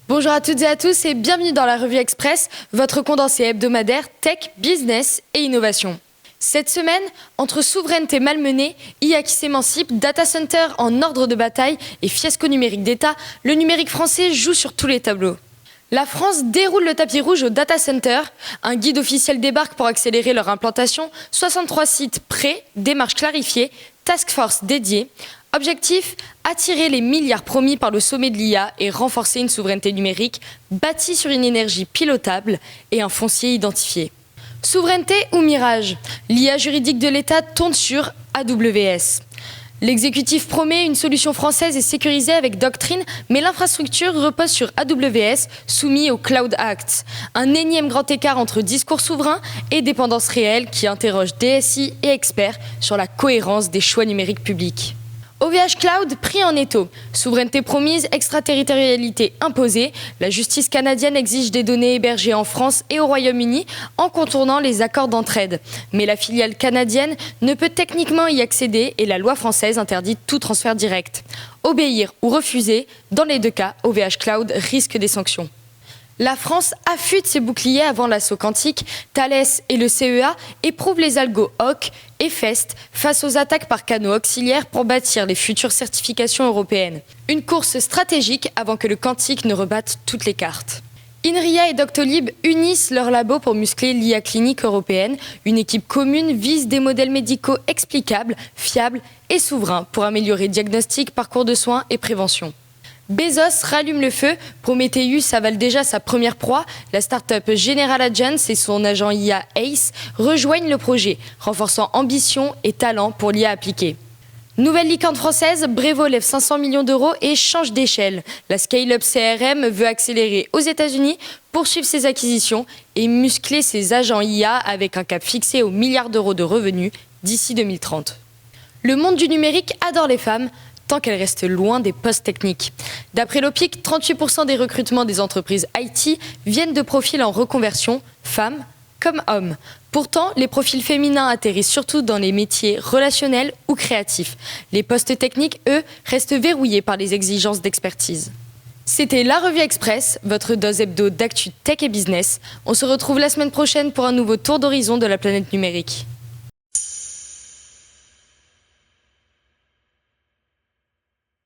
Bonjour à toutes et à tous et bienvenue dans la Revue Express, votre condensé hebdomadaire tech, business et innovation. Cette semaine, entre souveraineté malmenée, IA qui s'émancipe, data center en ordre de bataille et fiasco numérique d'État, le numérique français joue sur tous les tableaux. La France déroule le tapis rouge au data center, un guide officiel débarque pour accélérer leur implantation, 63 sites prêts, démarches clarifiées, task force dédiée. Objectif, attirer les milliards promis par le sommet de l'IA et renforcer une souveraineté numérique bâtie sur une énergie pilotable et un foncier identifié. Souveraineté ou mirage? L'IA juridique de l'État tourne sur AWS. L'exécutif promet une solution française et sécurisée avec Doctrine, mais l'infrastructure repose sur AWS, soumis au Cloud Act. Un énième grand écart entre discours souverain et dépendance réelle qui interroge DSI et experts sur la cohérence des choix numériques publics. OVH Cloud pris en étau. Souveraineté promise, extraterritorialité imposée. La justice canadienne exige des données hébergées en France et au Royaume-Uni en contournant les accords d'entraide. Mais la filiale canadienne ne peut techniquement y accéder et la loi française interdit tout transfert direct. Obéir ou refuser, dans les deux cas, OVH Cloud risque des sanctions. La France affûte ses boucliers avant l'assaut quantique. Thales et le CEA éprouvent les algos HOC et FEST face aux attaques par canaux auxiliaires pour bâtir les futures certifications européennes. Une course stratégique avant que le quantique ne rebatte toutes les cartes. INRIA et Doctolib unissent leurs labos pour muscler l'IA clinique européenne. Une équipe commune vise des modèles médicaux explicables, fiables et souverains pour améliorer diagnostic, parcours de soins et prévention. Bezos rallume le feu, Prometheus avale déjà sa première proie, la start-up General Agents et son agent IA Ace rejoignent le projet, renforçant ambition et talent pour l'IA appliquée. Nouvelle licorne française, Brevo lève 500 millions d'euros et change d'échelle. La scale-up CRM veut accélérer aux États-Unis, poursuivre ses acquisitions et muscler ses agents IA avec un cap fixé aux milliards d'euros de revenus d'ici 2030. Le monde du numérique adore les femmes, tant qu'elles restent loin des postes techniques. D'après l'OPIC, 38% des recrutements des entreprises IT viennent de profils en reconversion, femmes comme hommes. Pourtant, les profils féminins atterrissent surtout dans les métiers relationnels ou créatifs. Les postes techniques, eux, restent verrouillés par les exigences d'expertise. C'était la Revue Express, votre dose hebdo d'actu tech et business. On se retrouve la semaine prochaine pour un nouveau tour d'horizon de la planète numérique.